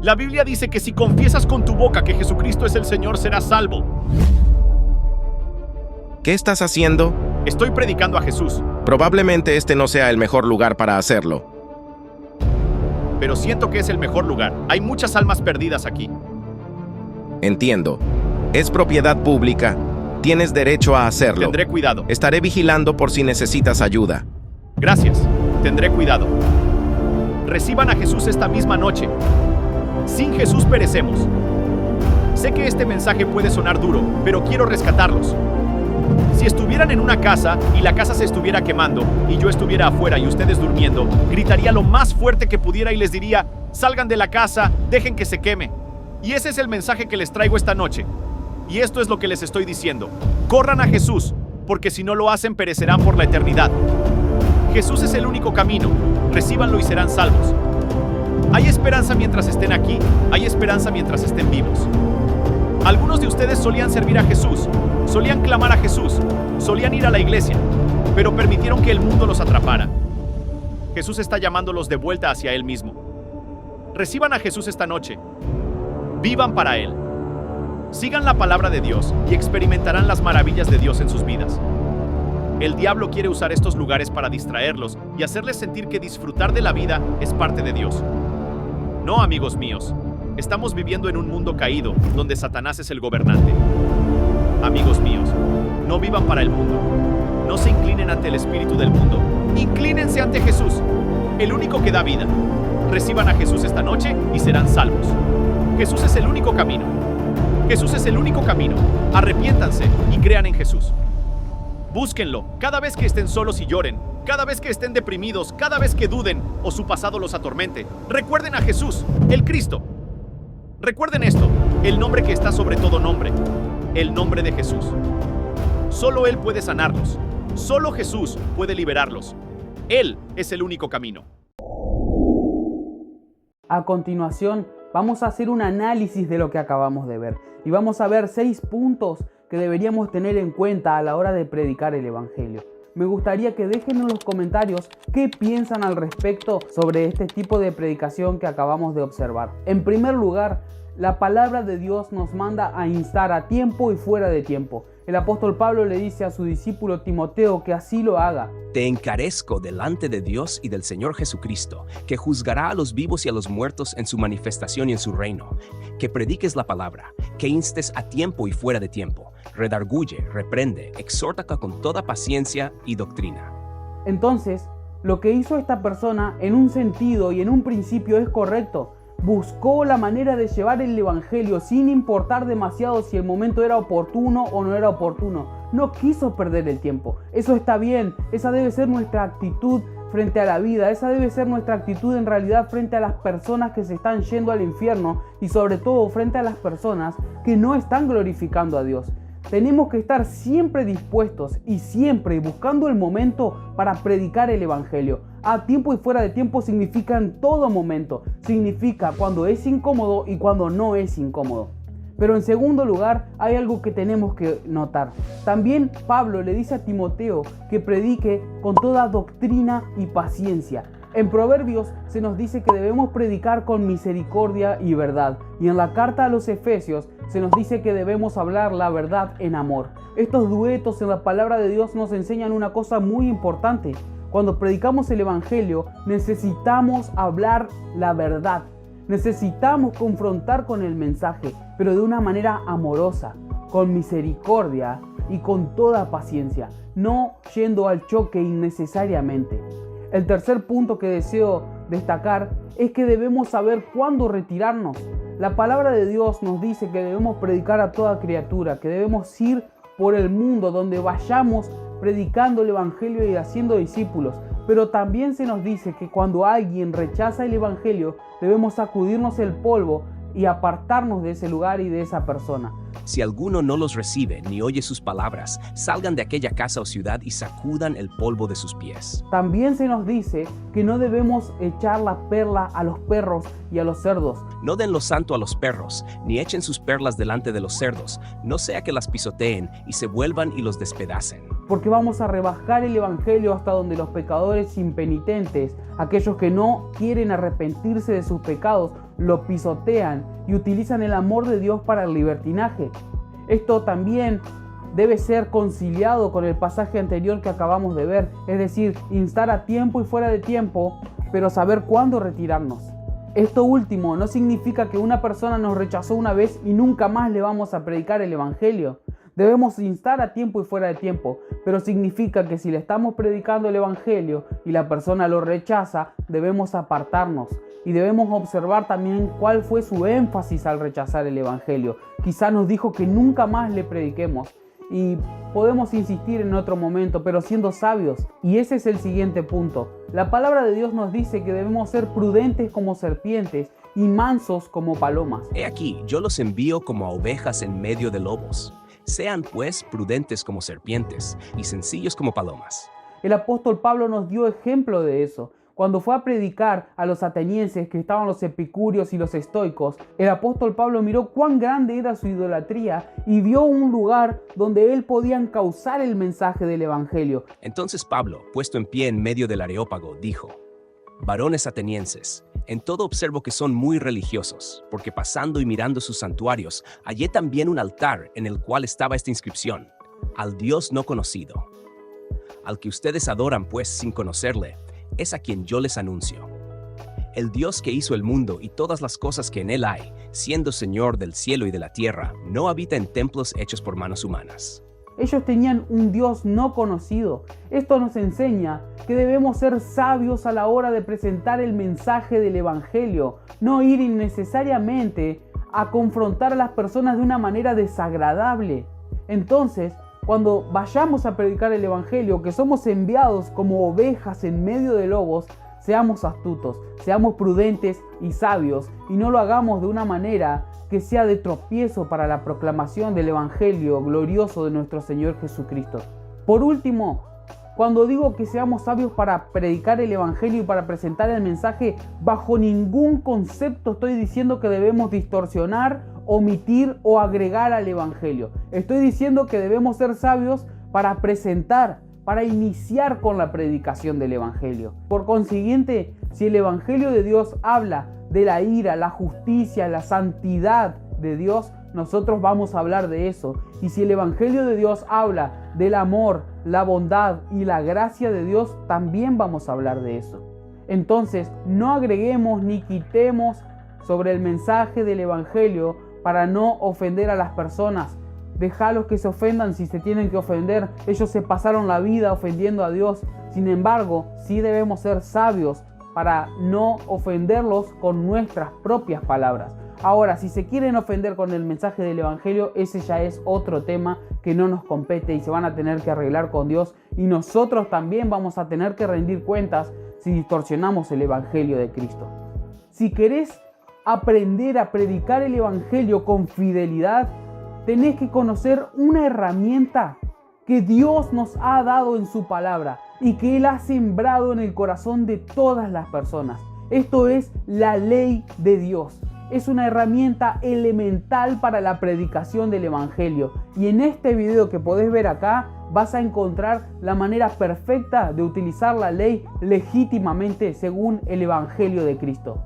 La Biblia dice que si confiesas con tu boca que Jesucristo es el Señor, serás salvo. ¿Qué estás haciendo? Estoy predicando a Jesús, Probablemente este no sea el mejor lugar para hacerlo. pero siento que es el mejor lugar. Hay muchas almas perdidas aquí. Entiendo. Es propiedad pública. Tienes derecho a hacerlo. Tendré cuidado. Estaré vigilando por si necesitas ayuda. Gracias. Tendré cuidado. Reciban a Jesús esta misma noche. Sin Jesús perecemos. Sé que este mensaje puede sonar duro, pero quiero rescatarlos. Si estuvieran en una casa y la casa se estuviera quemando y yo estuviera afuera y ustedes durmiendo, gritaría lo más fuerte que pudiera y les diría: salgan de la casa, dejen que se queme. Y ese es el mensaje que les traigo esta noche. Y esto es lo que les estoy diciendo: corran a Jesús, porque si no lo hacen perecerán por la eternidad. Jesús es el único camino. Recíbanlo y serán salvos. Hay esperanza mientras estén aquí. Hay esperanza mientras estén vivos. Algunos de ustedes solían servir a Jesús, solían clamar a Jesús, solían ir a la iglesia, pero permitieron que el mundo los atrapara. Jesús está llamándolos de vuelta hacia Él mismo. Reciban a Jesús esta noche. Vivan para Él. Sigan la palabra de Dios y experimentarán las maravillas de Dios en sus vidas. El diablo quiere usar estos lugares para distraerlos y hacerles sentir que disfrutar de la vida es parte de Dios. No, amigos míos. Estamos viviendo en un mundo caído, donde Satanás es el gobernante. Amigos míos, no vivan para el mundo. No se inclinen ante el espíritu del mundo. Inclínense ante Jesús, el único que da vida. Reciban a Jesús esta noche y serán salvos. Jesús es el único camino. Jesús es el único camino. Arrepiéntanse y crean en Jesús. Búsquenlo cada vez que estén solos y lloren, cada vez que estén deprimidos, cada vez que duden o su pasado los atormente. Recuerden a Jesús, el Cristo. Recuerden esto: el nombre que está sobre todo nombre, el nombre de Jesús. Solo Él puede sanarlos. Solo Jesús puede liberarlos. Él es el único camino. A continuación, vamos a hacer un análisis de lo que acabamos de ver y vamos a ver 6 puntos que deberíamos tener en cuenta a la hora de predicar el Evangelio. Me gustaría que dejen en los comentarios qué piensan al respecto sobre este tipo de predicación que acabamos de observar. En primer lugar, la palabra de Dios nos manda a instar a tiempo y fuera de tiempo. El apóstol Pablo le dice a su discípulo Timoteo que así lo haga. Te encarezco delante de Dios y del Señor Jesucristo, que juzgará a los vivos y a los muertos en su manifestación y en su reino. Que prediques la palabra, que instes a tiempo y fuera de tiempo. Redarguye, reprende, exhorta con toda paciencia y doctrina. Entonces, lo que hizo esta persona en un sentido y en un principio es correcto. Buscó la manera de llevar el Evangelio sin importar demasiado si el momento era oportuno o no era oportuno. No quiso perder el tiempo. Eso está bien. Esa debe ser nuestra actitud frente a la vida. Esa debe ser nuestra actitud en realidad frente a las personas que se están yendo al infierno y sobre todo frente a las personas que no están glorificando a Dios. Tenemos que estar siempre dispuestos y siempre buscando el momento para predicar el Evangelio. A tiempo y fuera de tiempo significa en todo momento. Significa cuando es incómodo y cuando no es incómodo. Pero en segundo lugar, hay algo que tenemos que notar. También Pablo le dice a Timoteo que predique con toda doctrina y paciencia. En Proverbios se nos dice que debemos predicar con misericordia y verdad. Y en la carta a los Efesios se nos dice que debemos hablar la verdad en amor. Estos duetos en la palabra de Dios nos enseñan una cosa muy importante. Cuando predicamos el Evangelio, necesitamos hablar la verdad. Necesitamos confrontar con el mensaje, pero de una manera amorosa, con misericordia y con toda paciencia, no yendo al choque innecesariamente. El tercer punto que deseo destacar es que debemos saber cuándo retirarnos. La palabra de Dios nos dice que debemos predicar a toda criatura, que debemos ir por el mundo donde vayamos predicando el Evangelio y haciendo discípulos. Pero también se nos dice que cuando alguien rechaza el Evangelio, debemos sacudirnos el polvo y apartarnos de ese lugar y de esa persona. Si alguno no los recibe ni oye sus palabras, salgan de aquella casa o ciudad y sacudan el polvo de sus pies. También se nos dice que no debemos echar la perla a los perros y a los cerdos. No den lo santo a los perros, ni echen sus perlas delante de los cerdos, no sea que las pisoteen y se vuelvan y los despedacen. Porque vamos a rebajar el Evangelio hasta donde los pecadores impenitentes, aquellos que no quieren arrepentirse de sus pecados, lo pisotean y utilizan el amor de Dios para el libertinaje. Esto también debe ser conciliado con el pasaje anterior que acabamos de ver, es decir, instar a tiempo y fuera de tiempo, pero saber cuándo retirarnos. Esto último no significa que una persona nos rechazó una vez y nunca más le vamos a predicar el evangelio. Debemos instar a tiempo y fuera de tiempo, pero significa que si le estamos predicando el evangelio y la persona lo rechaza, debemos apartarnos y debemos observar también cuál fue su énfasis al rechazar el evangelio. Quizá nos dijo que nunca más le prediquemos y podemos insistir en otro momento, pero siendo sabios. Y ese es el siguiente punto. La palabra de Dios nos dice que debemos ser prudentes como serpientes y mansos como palomas. He aquí, yo los envío como a ovejas en medio de lobos. Sean pues prudentes como serpientes y sencillos como palomas. El apóstol Pablo nos dio ejemplo de eso. Cuando fue a predicar a los atenienses, que estaban los epicúreos y los estoicos, el apóstol Pablo miró cuán grande era su idolatría y vio un lugar donde él podía causar el mensaje del evangelio. Entonces Pablo, puesto en pie en medio del Areópago, dijo: varones atenienses, en todo observo que son muy religiosos, porque pasando y mirando sus santuarios, hallé también un altar en el cual estaba esta inscripción: al Dios no conocido. Al que ustedes adoran pues sin conocerle, es a quien yo les anuncio. El Dios que hizo el mundo y todas las cosas que en él hay, siendo Señor del cielo y de la tierra, no habita en templos hechos por manos humanas. Ellos tenían un Dios no conocido. Esto nos enseña que debemos ser sabios a la hora de presentar el mensaje del evangelio, no ir innecesariamente a confrontar a las personas de una manera desagradable. Entonces, cuando vayamos a predicar el evangelio, que somos enviados como ovejas en medio de lobos, seamos astutos, seamos prudentes y sabios, y no lo hagamos de una manera que sea de tropiezo para la proclamación del evangelio glorioso de nuestro Señor Jesucristo. Por último, cuando digo que seamos sabios para predicar el evangelio y para presentar el mensaje, bajo ningún concepto estoy diciendo que debemos distorsionar, omitir o agregar al evangelio. Estoy diciendo que debemos ser sabios para presentar, para iniciar con la predicación del evangelio. Por consiguiente, si el evangelio de Dios habla de la ira, la justicia, la santidad de Dios, nosotros vamos a hablar de eso. Y si el evangelio de Dios habla del amor, la bondad y la gracia de Dios, también vamos a hablar de eso. Entonces, no agreguemos ni quitemos sobre el mensaje del evangelio para no ofender a las personas. Déjalos que se ofendan si se tienen que ofender. Ellos se pasaron la vida ofendiendo a Dios. Sin embargo, sí debemos ser sabios para no ofenderlos con nuestras propias palabras. Ahora, si se quieren ofender con el mensaje del evangelio, ese ya es otro tema que no nos compete y se van a tener que arreglar con Dios. Y nosotros también vamos a tener que rendir cuentas si distorsionamos el evangelio de Cristo. Si querés aprender a predicar el evangelio con fidelidad, tenés que conocer una herramienta que Dios nos ha dado en su palabra y que Él ha sembrado en el corazón de todas las personas. Esto es la ley de Dios. Es una herramienta elemental para la predicación del evangelio. Y en este video que podés ver acá, vas a encontrar la manera perfecta de utilizar la ley legítimamente según el evangelio de Cristo.